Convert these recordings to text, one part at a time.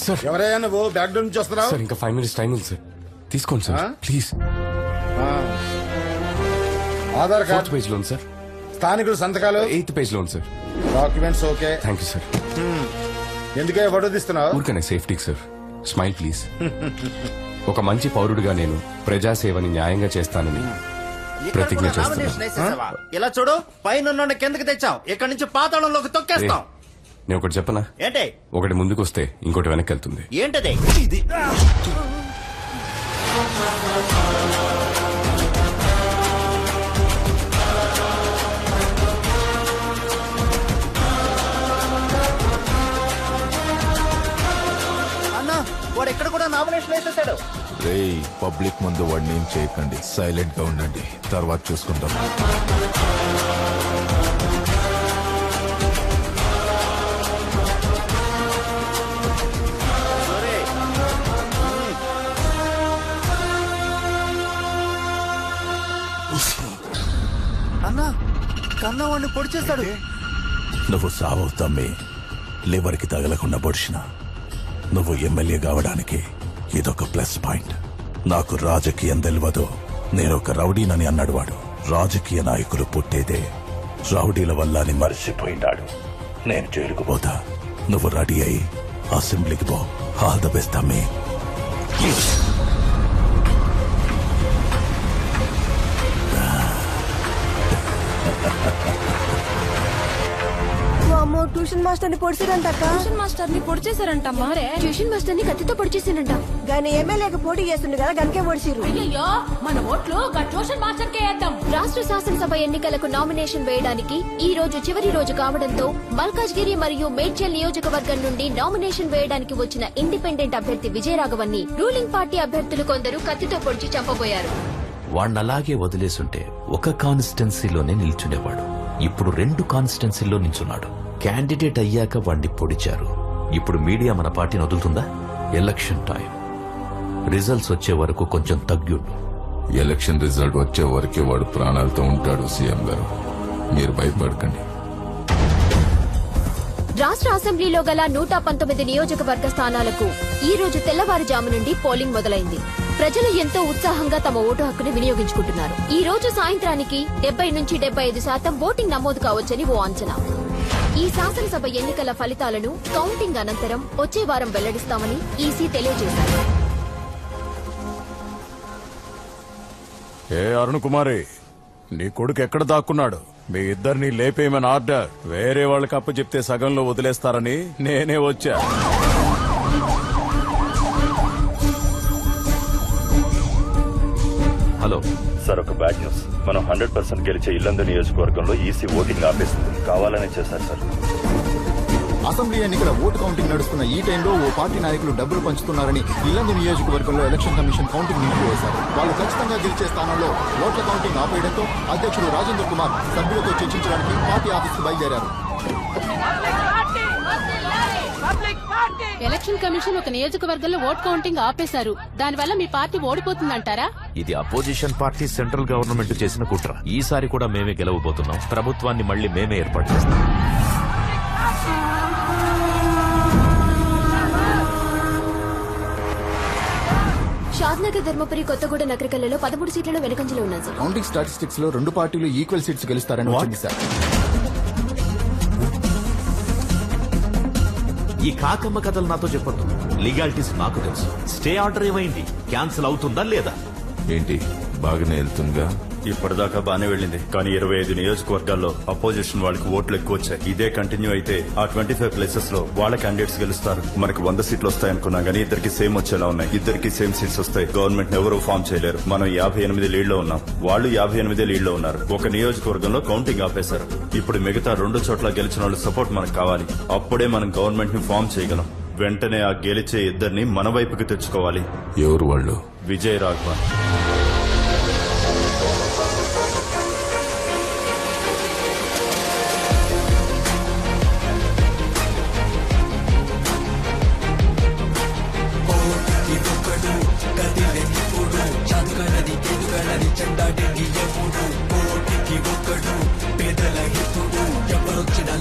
Sir ఎవరయ్యా నువ్వు back door నుంచి వస్తున్నావు? సార్ ఇంకా 5 minutes టైం ఉంది సార్, తీసుకోండి sir please. Aadhaar card page loan sir, స్థానికులు సంతకాలు 8th page loan sir. Documents okay. Thank you sir. ఎందుకే ఫోటో తీస్తున్నావు? ఊరికనే సేఫ్టీకి సార్. Smile please. ఒక మంచి పౌరుడిగా నేను ప్రజాసేవని న్యాయంగా చేస్తానని ప్రతిజ్ఞ చేస్తున్నా. ఇలా చూడు, పైన కిందకి తెచ్చాం, ఇక్కడ నుంచి పాతాళంలోకి తొక్కేస్తాం. నేను ఒకటి చెప్పనా? ఏంటి? ఒకటి ముందుకు వస్తే ఇంకోటి వెనక్కి వెళ్తుంది. ఏంటది? ఇది అన్నా, వాడు ఎక్కడ కూడా నామినేషన్ వేసేసాడు. రేయ్, పబ్లిక్ ముందు వాడిని ఏం చేయకండి, సైలెంట్ గా ఉండండి, తర్వాత చూసుకుంటాం. అన్నా, కన్నా వాడిని పొడి చేస్తాడు. నువ్వు సావవుతామే, లివర్కి తగలకుండా పొడిచిన. నువ్వు ఎమ్మెల్యే కావడానికి ఇదొక ప్లస్ పాయింట్. నాకు రాజకీయం తెలియదు, నేను ఒక రౌడీనని అన్నాడు వాడు. రాజకీయ నాయకులు పుట్టేదే రౌడీల వల్ల అని మర్చిపోయినాడు. నేను జైలుకు పోతా, నువ్వు రెడీ అయి అసెంబ్లీకి పో. ఆల్ ద బెస్ట్ అమ్మే. ట్యూషన్ మాస్టర్ ని పొడిచారంట. ట్యూషన్ మాస్టర్ ని పొడి చేశారంట. మరే ట్యూషన్ మాస్టర్ ని కత్తితో పొడిచేసానంట. గాని ఎమ్మెల్యేకి పోటీ చేస్తుండే కదా, గనకే పొడిచిరు. అయ్యో, మన ఓట్లు ట్యూషన్ మాస్టర్ కే వేద్దాం. రాష్ట్ర శాసనసభ ఎన్నికలకు నామినేషన్ వేయడానికి ఈ రోజు చివరి రోజు కావడంతో మల్కాజ్గిరి మరియు మేడ్చల్ నియోజకవర్గం నుండి నామినేషన్ వేయడానికి వచ్చిన ఇండిపెండెంట్ అభ్యర్థి విజయరాఘవన్ ని రూలింగ్ పార్టీ అభ్యర్థులు కొందరు కత్తితో పొడిచి చంపబోయారు. వాణ్ణలాగే వదిలేసుంటే ఒక కాన్స్టిట్యున్సీలోనే నిల్చునేవాడు. ఇప్పుడు 2 కాన్స్టిట్యున్సీల్లో నిల్చున్నాడు. క్యాండిడేట్ అయ్యాక వాణ్ణి పొడిచారు. ఇప్పుడు మీడియా మన పార్టీని వదులుతుందా? ఎలక్షన్ టైం, రిజల్ట్స్ వచ్చే వరకు కొంచెం తగ్గుండు. ఎలక్షన్ రిజల్ట్ వచ్చే వరకే వాడు ప్రాణాలతో ఉంటాడు. సీఎం గారు, మీరు భయపడకండి. రాష్ట్ర అసెంబ్లీలో గల 119 నియోజకవర్గ స్థానాలకు ఈ రోజు తెల్లవారుజాము నుండి పోలింగ్ మొదలైంది. ప్రజలు ఎంతో ఉత్సాహంగా తమ ఓటు హక్కును వినియోగించుకుంటున్నారు. ఈ రోజు సాయంత్రానికి 70 నుంచి 75% ఓటింగ్ నమోదు కావచ్చని ఓ అంచనా. ఈ శాసనసభ ఎన్నికల ఫలితాలను కౌంటింగ్ అనంతరం వచ్చే వారం వెల్లడిస్తామని ఈసీ తెలియజేశారు. ఏ అరుణ్ కుమారి, నీ కొడుకు ఎక్కడ దాక్కున్నాడు? మీ ఇద్దరిని లేపేయమని ఆర్డర్. వేరే వాళ్ళకి అప్పు చెప్తే సగంలో వదిలేస్తారని నేనే వచ్చా. హలో సార్, ఒక బ్యాడ్ న్యూస్. మనం 100% గెలిచే ఇల్లందు నియోజకవర్గంలో ఈసీ ఓటింగ్ ఆపేస్తుంది. కావాలనే చేశారు సార్. అసెంబ్లీ ఎన్నికల ఓటు కౌంటింగ్ నడుస్తున్న ఈ టైంలో ఓ పార్టీ నాయకులు డబ్బులు పంచుతున్నారని ఇల్లందు నియోజకవర్గంలో ఎలక్షన్ కమిషన్ కౌంటింగ్ నిలిపివేశారు. వాళ్ళు ఖచ్చితంగా గెలిచే స్థానంలో ఓట్ల కౌంటింగ్ ఆపేయడంతో అధ్యక్షుడు రాజేంద్ర కుమార్ సభ్యులతో చర్చించడానికి పార్టీ ఆఫీస్కు బయలుదేరారు. ఎలక్షన్ కమిషన్ ఒక నియోజకవర్గంలో ఓట్ కౌంటింగ్ ఆపేశారు. దానివల్ల మీ పార్టీ ఓడిపోతుందంటారా? ఇది అపోజిషన్ పార్టీ సెంట్రల్ గవర్నమెంట్ చేసిన కుట్ర. ఈసారి కూడా మేమే గెలవబోతున్నాం. ప్రభుత్వాన్ని మళ్లీ మేమే ఏర్పాటు చేస్తాం. షాద్నగర్, ధర్మపురి, కొత్తగూడ, నగరికల్లలో 13 సీట్లలో వెనుకంజలో ఉన్నాయి సార్. కౌంటింగ్ స్టాటిస్టిక్స్ లో 2 పార్టీలు ఈక్వల్ సీట్స్ గెలుస్తారని వచ్చింది సార్. ఈ కాకమ్మ కథలు నాతో చెప్పొద్దు. లీగాలిటీస్ నాకు తెలుసు. స్టే ఆర్డర్ ఏమైంది? క్యాన్సిల్ అవుతుందా లేదా? ఏంటి, బాగానే వెళ్తుందిగా? ఇప్పటిదాకా బానే వెళ్ళింది, కానీ 25 నియోజకవర్గాల్లో అపోజిషన్ వాళ్ళకి ఓట్లు ఎక్కువ వచ్చాయి. ఇదే కంటిన్యూ అయితే ఆ 25 ప్లేసెస్ లో వాళ్ళ క్యాండిడేట్స్ గెలుస్తారు. మనకు 100 సీట్లు వస్తాయనుకున్నా గానీ ఇద్దరికి సేమ్ వచ్చేలా ఉన్నాయి. ఇద్దరికి సేమ్ సీట్స్ వస్తాయి. గవర్నమెంట్ ఎవరూ ఫామ్ చేయలేరు. మనం 58 లీడ్లో ఉన్నాం, వాళ్ళు 58 లీడ్లో ఉన్నారు. ఒక నియోజకవర్గంలో కౌంటింగ్ ఆపేశారు. ఇప్పుడు మిగతా 2 చోట్ల గెలిచిన వాళ్ళు సపోర్ట్ మనకు కావాలి. అప్పుడే మనం గవర్నమెంట్ ని ఫామ్ చేయగలం. వెంటనే ఆ గెలిచే ఇద్దరిని మన వైపుకి తెచ్చుకోవాలి. ఎవరు వాళ్ళు? విజయ్ రాఘవన్.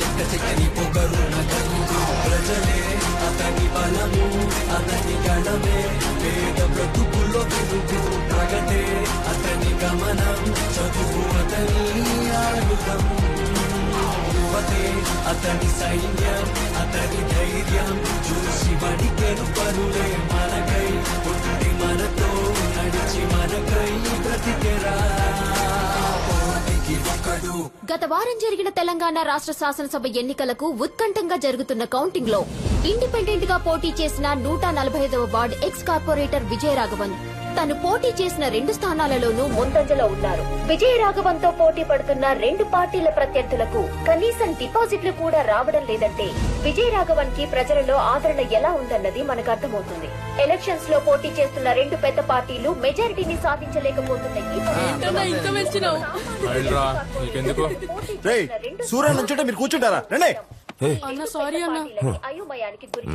లెక్క చెక్కని పొగరు నగరు ప్రజలే అతని బలము గత వారం జరిగిన తెలంగాణ రాష్ట్ర శాసనసభ ఎన్నికలకు ఉత్కంఠంగా జరుగుతున్న కౌంటింగ్ లో ఇండిపెండెంట్ గా పోటీ చేసిన 145వ వార్డు ఎక్స్ కార్పొరేటర్ విజయరాఘవన్ తను పోటీ చేసిన 2 స్థానాలలోనూ ముందంజలో ఉన్నారు. విజయరాఘవన్ తో పోటీ పడుతున్న 2 పార్టీల ప్రత్యర్థులకు కనీసం డిపాజిట్లు కూడా రావడం లేదంటే విజయరాఘవన్ కి ప్రజలలో ఆదరణ ఎలా ఉందన్నది మనకు అర్థమవుతుంది. ఎలక్షన్స్ లో పోటీ చేస్తున్న 2 పెద్ద పార్టీలు మెజారిటీని సాధించలేకపోతున్నాయి. సూర్య నుంచుంటే మీరు కూర్చుంటారా? రండి. అయోమయానికి గురి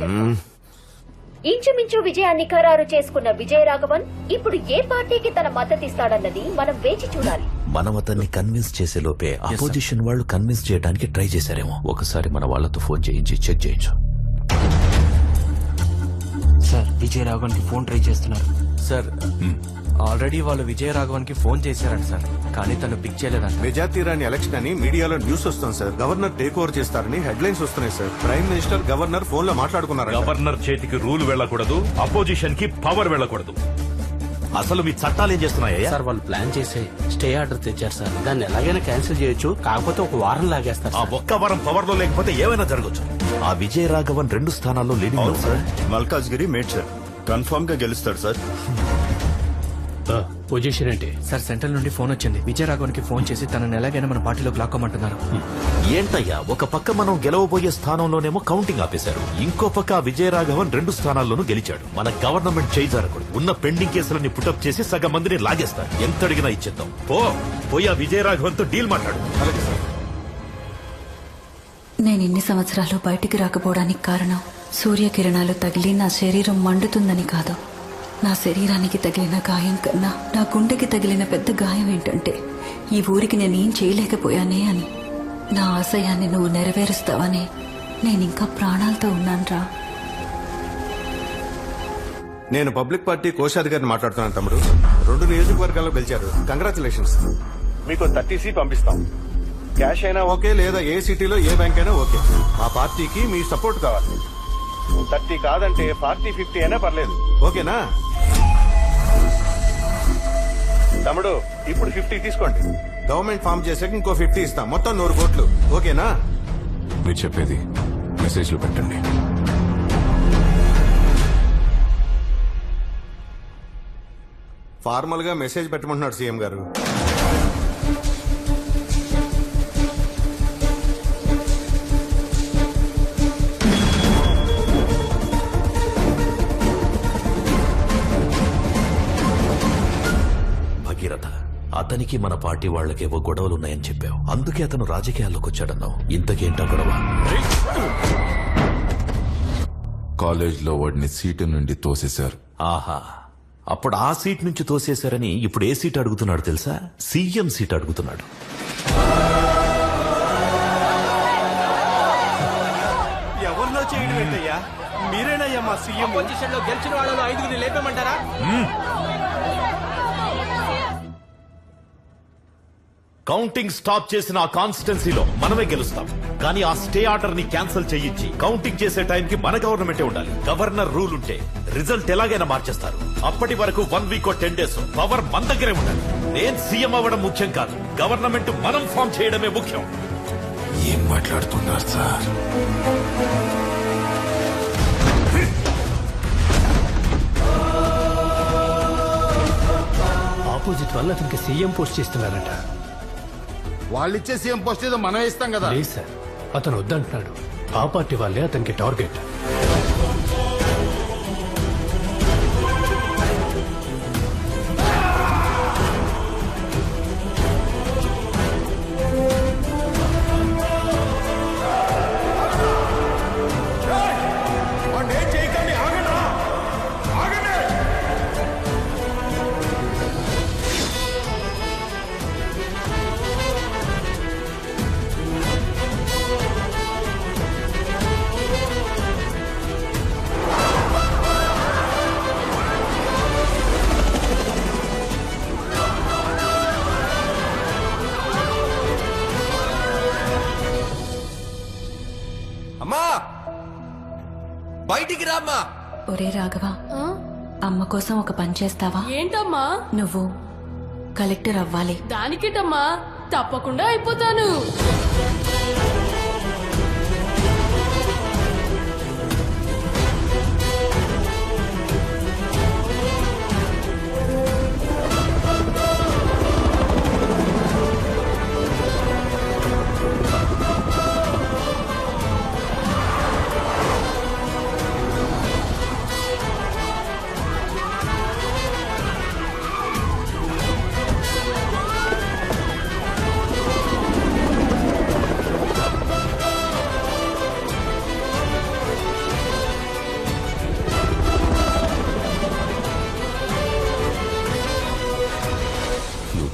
ఇంచుమించు విజయాన్ని ఖరారు చేసుకున్న విజయరాఘవన్ ఇప్పుడు ఏ పార్టీకి తన మద్దతిస్తాడన్నది మనం వేచి చూడాలి. మనం అతన్ని కన్విన్స్ చేసే లోపే అపోజిషన్ వాళ్ళు కన్విన్స్ చేయడానికి ట్రై చేశారేమో. ఒకసారి మన వాళ్ళతో ఫోన్ చేయించి చెక్ చేయించు. సార్, విజయరాఘవన్ కి ఫోన్ ట్రై చేస్తున్నారు సార్. ఆల్రెడీ వాళ్ళు విజయరాఘవన్ కి ఫోన్ చేశారంట సార్, కానీ తను పిక్ చేయలేదంట. మెజార్టీ రాని ఎలక్షన్ అని మీడియాలో న్యూస్ వస్తుంది సార్. గవర్నర్ టేక్ ఓవర్ చేస్తారని హెడ్లైన్స్ వస్తున్నాయి sir. Prime minister governor phone లో మాట్లాడుకున్నారు. గవర్నర్ చేతికి రూల్ వెళ్ళకూడదు, అపోజిషన్ కి పవర్ వెళ్ళకూడదు. అసలు మీ చట్టాలు ఏం చేస్తున్నాయా? సార్, వాళ్ళు ప్లాన్ చేసి స్టే ఆర్డర్ తెచ్చారు సార్. దాన్ని ఎలాగైనా క్యాన్సిల్ చేయొచ్చు, కాకపోతే ఒక వారం లాగేస్తారు. ఆ ఒక్క వారం పవర్ లో లేకపోతే ఏమైనా జరగచ్చు. ఆ విజయరాఘవన్ 2 స్థానాల్లో లీడింగ్ లో sir. Malkajgiri made sir, confirm గా గెలుస్తాడు సార్. పొజిషన్ ఏంటి సార్? సెంట్రల్ నుండి ఫోన్ వచ్చింది. విజయరాఘవన్ కి ఫోన్ చేసి తనని ఎలాగైనా మన పార్టీలోకి లాక్కోమంటున్నారు. ఏంటయ్యా, ఒక పక్క మనం గెలవబోయే స్థానంలోనేమో కౌంటింగ్ ఆపేశారు, ఇంకో పక్క విజయరాఘవన్ 2 స్థానాల్లోనూ గెలిచాడు. మన గవర్నమెంట్ చేయి జరగకూడదు. ఉన్న పెండింగ్ కేసులన్నీ పుటప్ చేసి సగం మందిని లాగేస్తారు. ఎంత అడిగినా ఇచ్చేద్దాం. పోయి ఆ విజయరాఘవన్ తో డీల్ మాట్లాడు. నేను ఇన్ని సంవత్సరాలు బయటికి రాకపోవడానికి కారణం సూర్యకిరణాలు తగిలి నా శరీరం మండుతుందని కాదు. నా శరీరానికి తగిలిన గాయం కన్నా నా గుండెకి తగిలిన పెద్ద గాయం ఏంటంటే ఈ ఊరికి నేనేం చేయలేకపోయానే అని. నా ఆశయాన్ని నువ్వు నెరవేరుస్తావని నేనింకా ప్రాణాలతో ఉన్నానురా. నేను పబ్లిక్ పార్టీ కోశాధికారిని మాట్లాడుతున్నాను తమ్ముడు. 2 నియోజకవర్గాల్లో గెలిచారు. కంగ్రాచులేషన్స్. మీకు 30 సీట్ పంపిస్తాం. క్యాష్ అయినా ఓకే, లేదా ఏ సిటీలో ఏ బ్యాంక్ అయినా ఓకే. మా పార్టీకి మీ సపోర్ట్ కావాలి. 30 కాదంటే 40, 50 అయినా పర్లేదు. ఓకేనా తమ్ముడు? ఇప్పుడు 50 తీసుకోండి. గవర్నమెంట్ ఫామ్ చేసాక ఇంకో 50 ఇస్తాం. మొత్తం 100 కోట్లు. ఓకేనా? మీరు చెప్పేది మెసేజ్లు పెట్టండి. ఫార్మల్ గా మెసేజ్ పెట్టమంటున్నాడు సీఎం గారు. భగీరథ, అతనికి మన పార్టీ వాళ్ళకేవో గొడవలున్నాయని చెప్పావు, అందుకే అతను రాజకీయాల్లోకి వచ్చాడన్నావు. ఇంతకేంటా గొడవ? కాలేజ్లో వాడిని సీటు నుండి తోసేశారు. ఆహా, అప్పుడు ఆ సీట్ నుంచి తోసేశారని ఇప్పుడు ఏ సీట్ అడుగుతున్నాడు తెలుసా? సీఎం సీట్ అడుగుతున్నాడు. ఎవరిలో చేయడం ఏంటయ్యా? మీరేనయ్యా మా సీఎం. పొజిషన్ లో గెలిచిన వాళ్ళలో 5 లేపేమంటారా? కౌంటింగ్ స్టాప్ చేసిన ఆ కాన్స్టిట్యున్సీలో మనమే గెలుస్తాం. కానీ ఆ స్టే ఆర్డర్ ని క్యాన్సిల్ చేయించి కౌంటింగ్ చేసే టైంకి మన గవర్నమెంటే ఉండాలి. గవర్నర్ రూల్ ఉంటే రిజల్ట్ ఎలాగైనా మార్చేస్తారు. అప్పటి వరకు 1 వీక్ 10 డేస్ పవర్ మన దగ్గరే ఉండాలి. నేను సీఎం అవ్వడం ముఖ్యం కాదు, గవర్నమెంట్ మనం ఫామ్ చేయడమే ముఖ్యం. ఏం మాట్లాడుతున్నారు సార్? ఆపోజిట్ వాళ్ళు అతనికి సీఎం పోస్ట్ చేస్తున్నారట. వాళ్ళిచ్చే సీఎం పోస్ట్ ఏదో మనం ఇస్తాం కదా. లేదు సార్, అతను వద్దంటున్నాడు. ఆ పార్టీ వాళ్ళే అతనికి టార్గెట్. ఒరే రాఘవ అమ్మ కోసం ఒక పని చేస్తావా? ఏంటమ్మా? నువ్వు కలెక్టర్ అవ్వాలి. దానికేటమ్మా, తప్పకుండా అయిపోతాను.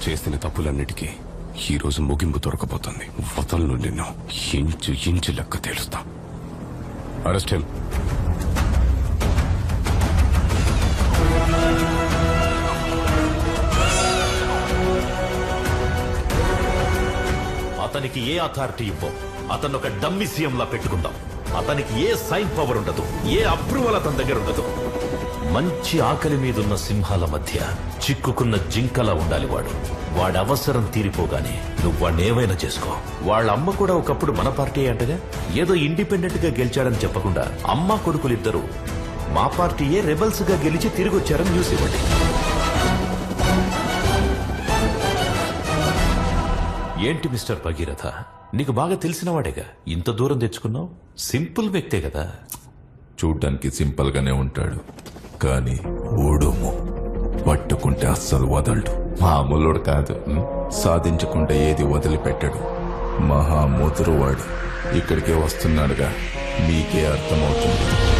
చేసిన తప్పులన్నిటికీ ఈ రోజు ముగింపు దొరకబోతుంది. వదలను నిన్ను. ఇంచు ఇంచు లెక్క తేలుస్తా. Arrest him. అతనికి ఏ అథారిటీ ఇవ్వం. అతను ఒక డమ్మీ సీఎం లా పెట్టుకుందాం. అతనికి ఏ సైన్ పవర్ ఉండదు, ఏ అప్రూవల్ అతని దగ్గర ఉండదు. మంచి ఆకలి మీదున్న సింహాల మధ్య చిక్కుకున్న జింకలా ఉండాలి వాడు. వాడి అవసరం తీరిపోగానే నువ్వు వాడిని ఏమైనా చేసుకో. వాళ్ళ అమ్మ కూడా ఒకప్పుడు మన పార్టీ అంటగా. ఏదో ఇండిపెండెంట్ గా గెలిచాడని చెప్పకుండా అమ్మ కొడుకులిద్దరూ మా పార్టీయే రెబల్స్ గా గెలిచి తిరిగి వచ్చారని న్యూస్ ఇవ్వండి. ఏంటి మిస్టర్ భగీరథ, నీకు బాగా తెలిసిన వాడేగా ఇంత దూరం తెచ్చుకున్నావు? సింపుల్ వ్యక్తే కదా. చూడ్డానికి సింపుల్ గానే ఉంటాడు, కానీ ఓడుము పట్టుకుంటే అస్సలు వదలడు. మామూలుడు కాదు, సాధించుకుంటే ఏది వదిలిపెట్టడు. మహా ముదురువాడు. ఇక్కడికే వస్తున్నాడుగా, మీకే అర్థమవుతుంది.